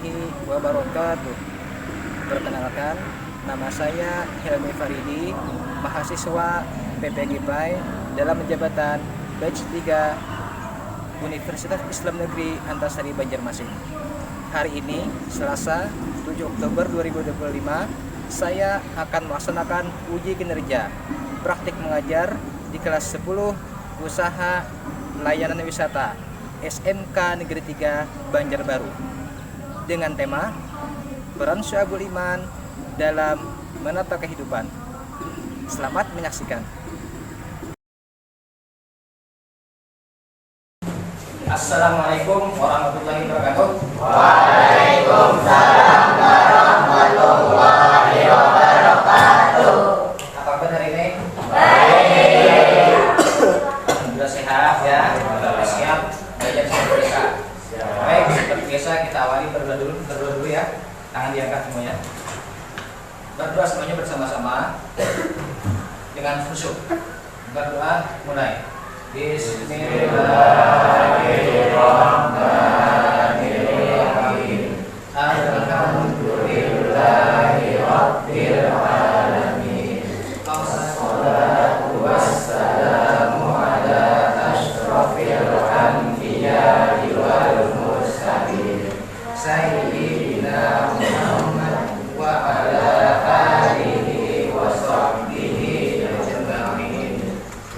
warahmatullahi wabarakatuh. Perkenalkan, nama saya Helmi Faridi, mahasiswa PPGPAI dalam jabatan Batch 3 Universitas Islam Negeri Antasari Banjarmasin. Hari ini, Selasa 7 Oktober 2025, saya akan melaksanakan uji kinerja praktik mengajar di kelas 10 Usaha Layanan Wisata SMK Negeri 3 Banjarbaru dengan tema Peran Syu'abul Iman dalam Menata Kehidupan. Selamat menyaksikan. Assalamualaikum warahmatullahi wabarakatuh. Waalaikumsalam warahmatullahi wabarakatuh. Apa kabar hari ini? Baik. Alhamdulillah sehat ya. Siap belajar seperti biasa. Baik, seperti biasa kita awali berdoa dulu ya. Tangan diangkat semuanya. Berdoa semuanya bersama-sama dengan khusyuk. Berdoa mulai. Bismillahirrahmanirrahim. Alhamdulillahi rabbil alamin. Wassalatu wassalamu ala asyrafil anbiya'i wal mursalin sayyidina Muhammad wa ala alihi wa sahbihi ajma'in.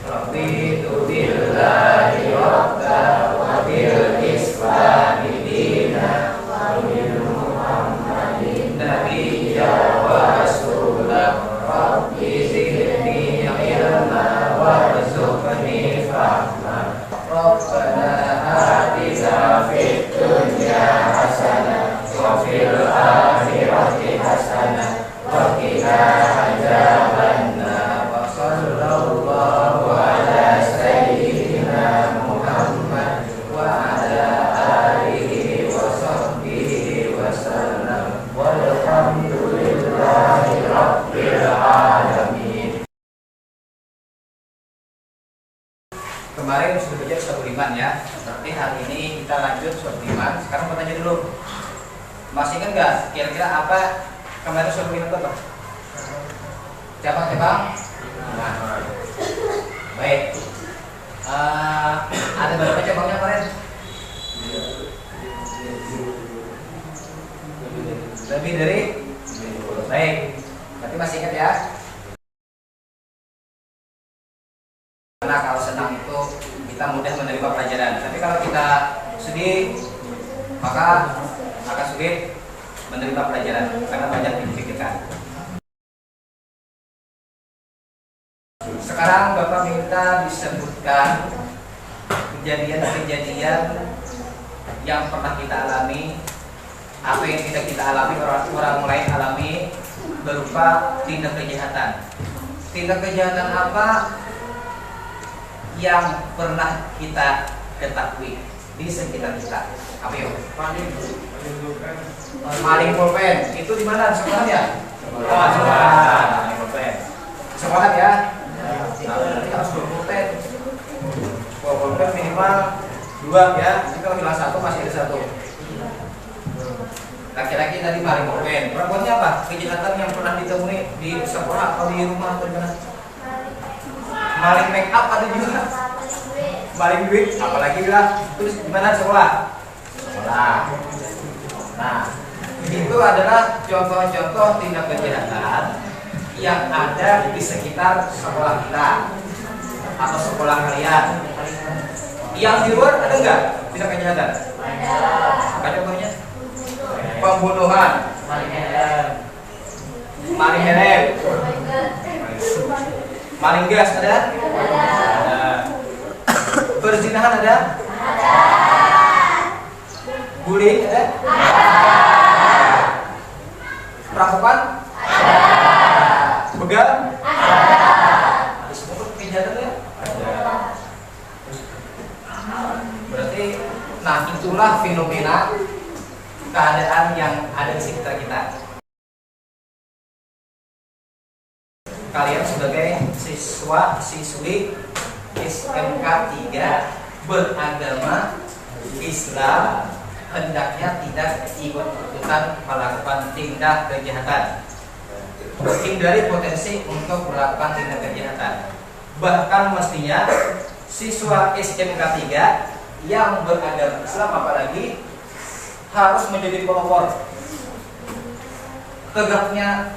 Raditu billahi rabba wa bil islami dina wa bil Muhammadin nabiyya wa rasulah. Rabbi zidni ilma warzuqni fahma. Rabbana atina fid dunya hasanah wa fil akhirati hasanah wa qina adzabannar. Wa sallallahu ala sayyidina Muhammad wa ala alihi wa sahbihi wa sallam. Walhamdulillahi rabbil alamin. Kemarin sudah belajar Syu'abul Iman ya. Berarti hari ini kita lanjut Syu'abul Iman. Sekarang mau tanya dulu. Masih ingat nggak kira-kira apa kemarin Syu'abul Iman apa? Cabang-cabang? Nah, baik. Ada berapa cabangnya kemarin? Lebih dari? Baik. Berarti masih ingat ya? Karena kalau senang itu kita mudah menerima pelajaran. Tapi kalau kita sedih, maka akan sulit menerima pelajaran karena banyak dipikirkan. Sekarang Bapak minta disebutkan kejadian-kejadian yang pernah kita alami, apa yang tidak kita alami, orang lain alami, berupa tindak kejahatan. Tindak kejahatan apa yang pernah kita ketahui di sekitar kita? Apa yuk? Maling pulpen. Itu di mana? Di sekolah ya? Oh, sekolah. Maling pulpen. Sekolah ya? Nanti harus 2 pulpen. 2 pulpen minimal 2 ya. Jadi kalau hilang 1 masih ada 1. Laki-laki tadi maling pulpen. Perempuannya apa? Kejahatan yang pernah ditemui di sekolah atau di rumah atau di mana? Maling make up ada juga. Maling duit, apalagi bilang. Terus gimana sekolah? Sekolah. Nah, itu adalah contoh-contoh tindak kejahatan yang ada di sekitar sekolah kita atau sekolah kalian. Yang di luar ada enggak tindak kejahatan? Ada. Apa contohnya? Pembunuhan, maling helm, maling gas ada? Ada. Perzinahan ada? Ada. Bullying ada? Ada. Perampokan? Ada. Begal? Ada. Semua kejahatan ya? Ada. Berarti, nah itulah fenomena keadaan yang ada di sekitar kita. Kalian sebagai siswa-siswi SMK 3 beragama Islam hendaknya tidak ikut-ikutan melakukan tindak kejahatan, hindari potensi untuk melakukan tindak kejahatan. Bahkan mestinya siswa SMK 3 yang beragama Islam apalagi harus menjadi pelopor tegaknya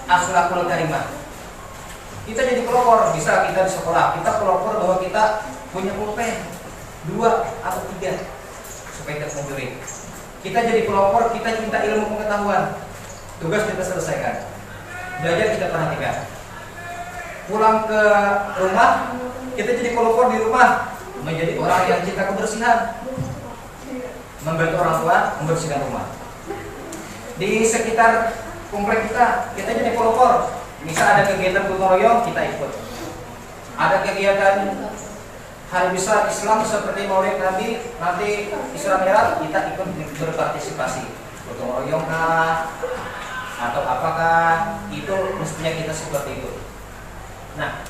akhlakul karimah. Kita jadi pelopor, bisa kita di sekolah, kita pelopor bahwa kita punya pulpen 2 atau 3 supaya tidak mencuri. Kita jadi pelopor, kita cinta ilmu pengetahuan. Tugas kita selesaikan. Belajar kita perhatikan. Pulang ke rumah, kita jadi pelopor di rumah, menjadi orang yang cinta kebersihan, membantu orang tua membersihkan rumah. Di sekitar komplek kita jadi pelopor. Misal ada kegiatan gotong royong, kita ikut. Ada kegiatan hari besar Islam seperti Maulid Nabi, nanti Isra Mi'raj, kita ikut berpartisipasi. Gotong royong kah atau apakah, itu mestinya kita seperti itu. Nah,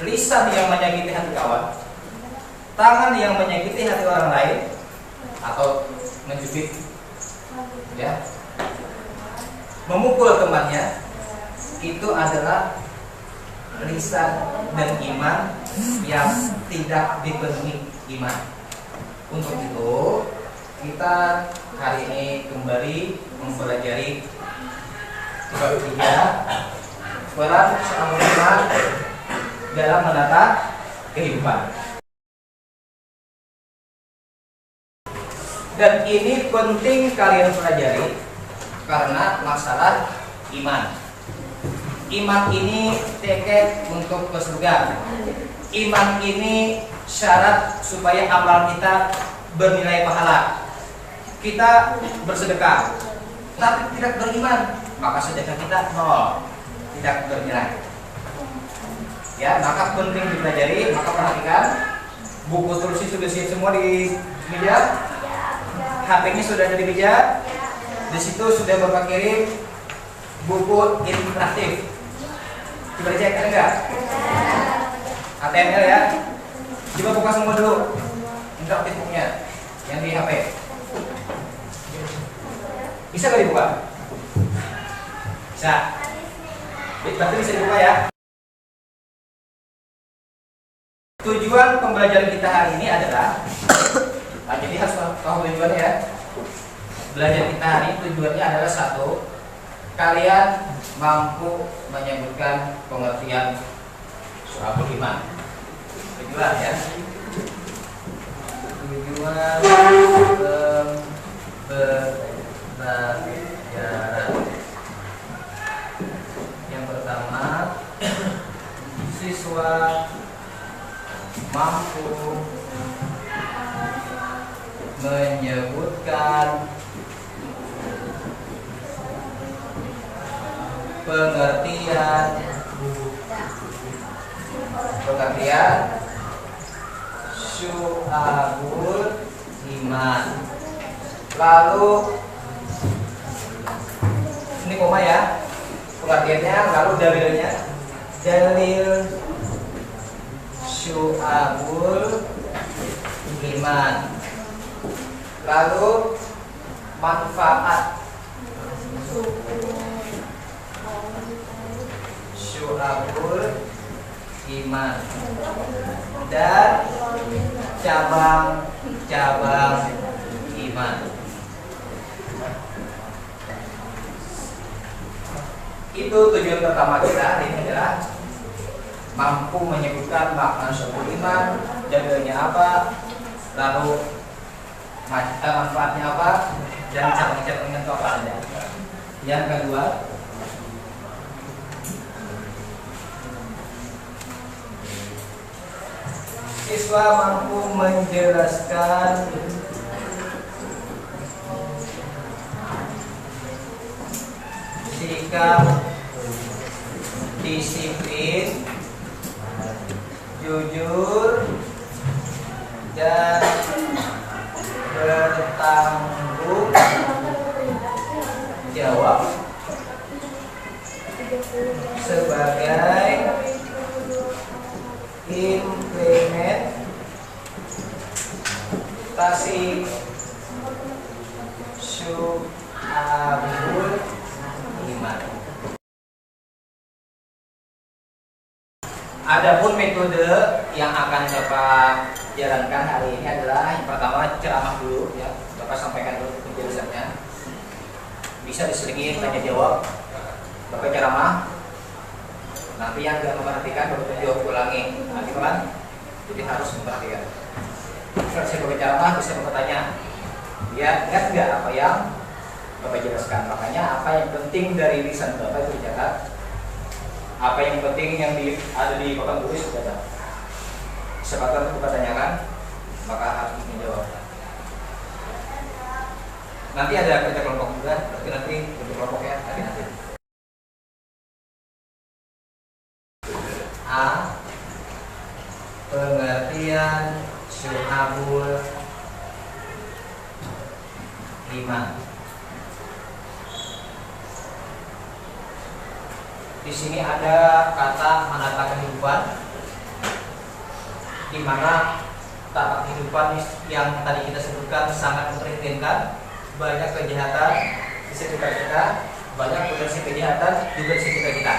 lisan yang menyakiti hati kawan, tangan yang menyakiti hati orang lain atau mencubit, ya, memukul temannya, itu adalah lisan dan iman yang tidak dipenuhi iman. Untuk itu kita hari ini kembali mempelajari bab 3 peran seorang iman dalam menata kehidupan. Dan ini penting kalian pelajari karena masalah iman. Iman ini tiket untuk ke surga. Iman ini syarat supaya amal kita bernilai pahala. Kita bersedekah, tapi tidak beriman, maka sedekah kita nol, tidak bernilai. Ya, maka penting dipelajari. Maka perhatikan, buku tulis sudah siap semua di meja. HP-nya sudah ada di meja. Di situ sudah Bapak kirim buku interaktif. Coba dicek ada enggak? HTML ya. Coba buka semua dulu interaktif bukunya yang di HP. Bisa nggak dibuka? Bisa. Berarti bisa dibuka ya. Tujuan pembelajaran kita hari ini adalah jadi harus tahu tujuannya ya. Belajar kita hari ini tujuannya adalah satu, kalian mampu menyebutkan pengertian surabul iman. Tujuan ya. Tujuan pembelajaran yang pertama, siswa mampu menyebutkan pengertian syu'abul iman. Lalu ini koma ya pengertiannya, lalu dalilnya, dalil syu'abul iman, lalu manfaat syu'abul iman, dan cabang-cabang iman. Itu tujuan pertama kita ini adalah mampu menyebutkan makna syu'abul iman, dalilnya apa, lalu manfaatnya apa, dan cabang-cabangnya itu apa saja. Yang kedua, siswa mampu menjelaskan sikap disiplin, jujur, dan bertanggung jawab sebagai implement Tasi syu'abul iman. Adapun metode yang akan Bapak jalankan hari ini adalah yang pertama ceramah dulu ya. Bapak sampaikan dulu penjelasannya. Bisa diselingi tanya jawab. Bapak ceramah. Nanti yang tidak memperhatikan Bapak jawab ulangi. Nanti kan? Jadi harus memperhatikan. Selesai Bapak ceramah bisa bertanya. Ya, ingat nggak apa yang Bapak jelaskan? Makanya apa yang penting dari lisan Bapak itu dicatat. Apa yang penting yang ada di papan tulis dicatat. Siapapun Bapak tanyakan, maka harus menjawab. Nanti ada kerja kelompok juga, tapi nanti kerja kelompoknya nanti. A. Pengertian syu'abul iman. Di sini ada kata menata kehidupan, di mana tata kehidupan yang tadi kita sebutkan sangat memprihatinkan. Banyak kejahatan di sekitar kita, banyak potensi kejahatan juga di sekitar kita.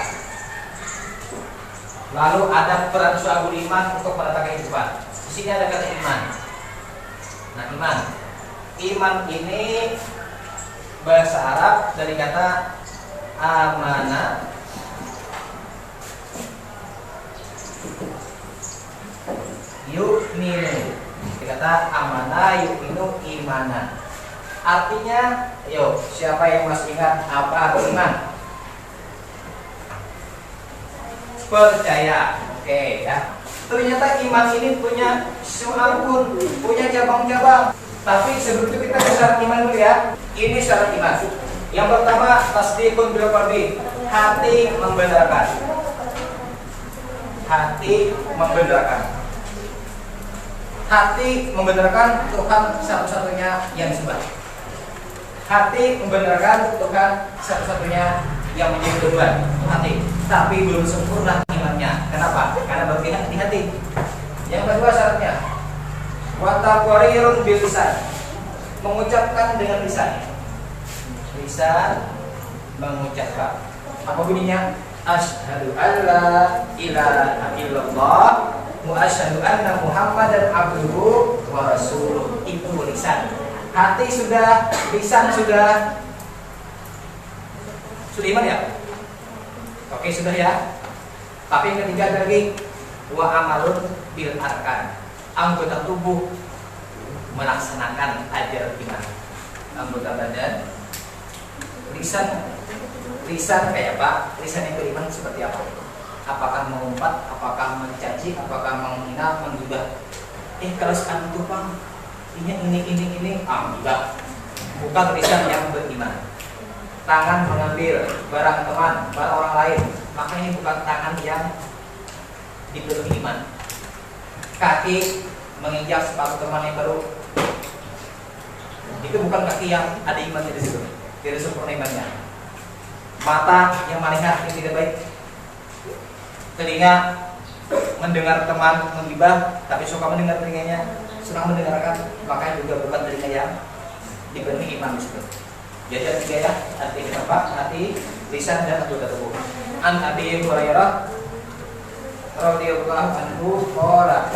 Lalu ada peran syu'abul iman untuk menata kehidupan. Di sini ada kata iman. Nah, iman ini bahasa Arab dari kata amana. Yu'minu. Kata amanah yu'minu imana. Artinya, ayo siapa yang masih ingat apa arti iman? Percaya. Oke ya. Ternyata iman ini punya syu'abun, punya cabang-cabang. Tapi sebelum itu kita ke syarat iman dulu ya. Ini syarat iman. Yang pertama tasdiqun bil qalbi, hati membenarkan. Hati membenarkan. Hati membenarkan Tuhan satu-satunya yang disembah. Hati membenarkan Tuhan satu-satunya yang menjadi Tuhan. Hati. Tapi belum sempurna imannya. Kenapa? Karena berpihak di hati. Yang kedua syaratnya wa taqrirun bil lisan. Mengucapkan dengan lisan. Lisan mengucapkan. Apa bunyinya? Asyhadu alla ilaha illallah wa asyhadu anna Muhammadan abduhu wa rasuluh. Itu lisan. Hati sudah, lisan sudah iman ya? Oke, sudah ya. Tapi yang ketiga ada lagi wa amalun bil arkan. Anggota tubuh melaksanakan ajaran iman. Anggota badan, lisan kayak apa? Lisan yang beriman seperti apa? Apakah mengumpat, apakah mencaci, apakah menghina, menggibah? Kalau sekarang itu Bang, ini enggak. Bukan lisan yang beriman. Tangan mengambil barang teman, barang orang lain, maka ini bukan tangan yang dipenuhi iman. Kaki menginjak sepatu teman yang baru, itu bukan kaki yang ada imannya di situ, tidak sempurna imannya. Mata yang melihat yang tidak baik, telinga mendengar teman menggibah, tapi suka mendengar telinganya, senang mendengarkan, maka juga bukan telinga yang dipenuhi iman di situ. Jadi ada tiga ya, hati, lisan dan anggota tubuh. An Abi Hurairah radhiyallahu anhu qala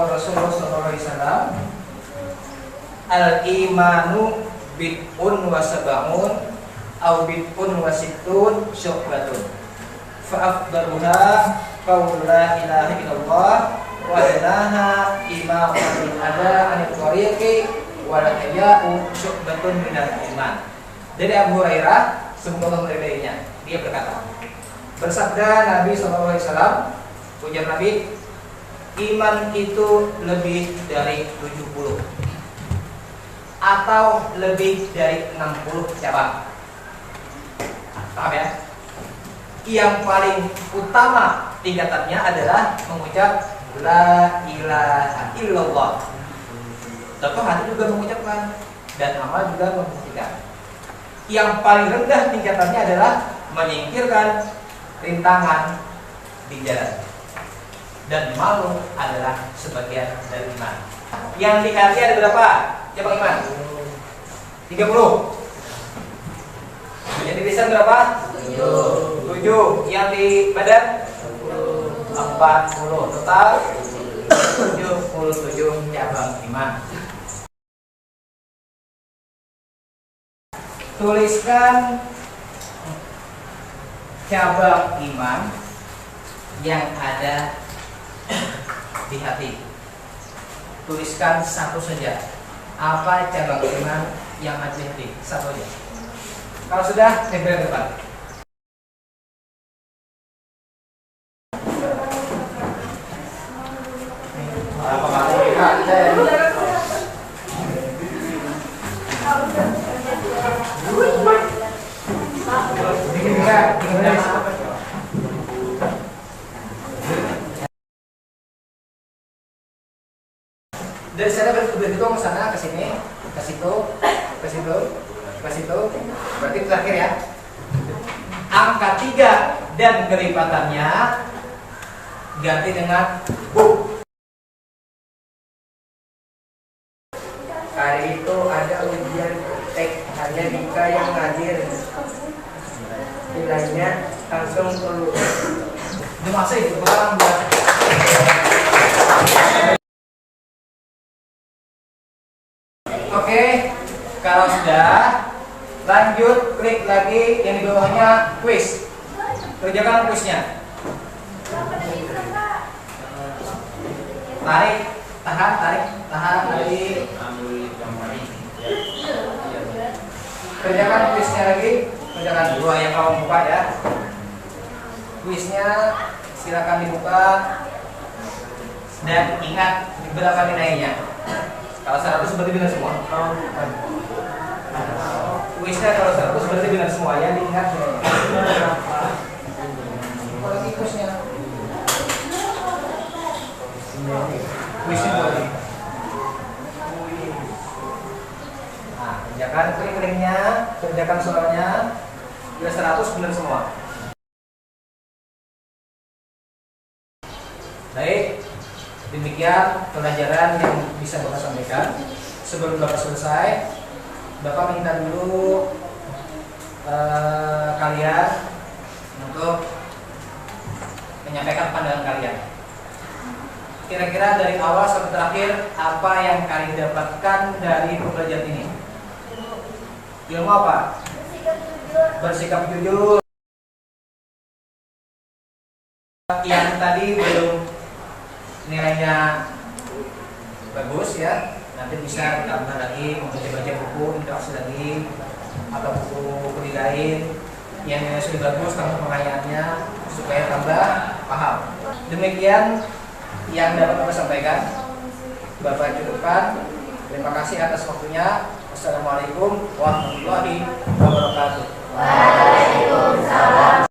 Rasulullah sallallahu alaihi wasallam al-imanu bid'un wa sab'un aw bid'un wa sittun syu'batun fa afdaluha qaulu la ilaha illallah wa adnaha imamatul ada anil tariqi wal haya'u syu'batun minal iman. Dari Abu Hurairah, semoga Allah meridainya, dia berkata, bersabda Nabi SAW, ujar Nabi, iman itu lebih dari 70 atau lebih dari 60 cabang. Paham ya? Yang paling utama tingkatannya adalah mengucap la ilaha illallah. Tentu hati juga mengucapkan dan amal juga membuktikan. Yang paling rendah tingkatannya adalah menyingkirkan rintangan di jalan. Dan malu adalah sebagian dari iman. Yang di hati ada berapa? Coba Iman. 30. Yang di lisan berapa? 7. Yang di badan? 40. Total 77 cabang iman. Tuliskan cabang iman yang ada di hati. Tuliskan satu saja. Apa cabang iman yang ada di hati? Satu aja. Kalau sudah, tempel ke depan. Apa dari sana berhitung ke sana, ke sini, ke situ, ke situ, ke situ. Berarti itu terakhir ya. Angka 3 dan kelipatannya ganti dengan bu. Hari itu ada ujian tek, hanya Dika yang hadir. Nilainya langsung keluar. Terima kasih. Oke, kalau sudah, lanjut klik lagi yang di bawahnya quiz. Kerjakan quiznya. Tarik, tahan, tarik. Kerjakan quiznya lagi. Kerjakan dua yang kamu buka ya. Quiznya silakan dibuka dan ingat berapa nilainya. Kalau 100 berarti benar semua. Quiznya kalau 100 berarti benar semua ya, diingat nilainya. Lagi quiznya. Quiznya boleh. Nah, kerjakan klik-kliknya, kerjakan soalnya. Bila 100 benar semua. Baik, demikian pelajaran yang bisa Bapak sampaikan. Sebelum Bapak selesai, Bapak minta dulu kalian untuk menyampaikan pandangan kalian. Kira-kira dari awal sampai terakhir, apa yang kalian dapatkan dari pembelajaran ini? Ilmu apa? Bersikap jujur. Yang tadi belum nilainya bagus ya, nanti bisa ditambah lagi, membaca buku, interaksi lagi, atau buku lain yang nilainya sudah bagus, tambah pengayaannya supaya tambah paham. Demikian yang dapat Bapak sampaikan. Bapak cukupkan. Terima kasih atas waktunya. Wassalamualaikum warahmatullahi wabarakatuh. Waalaikumsalam.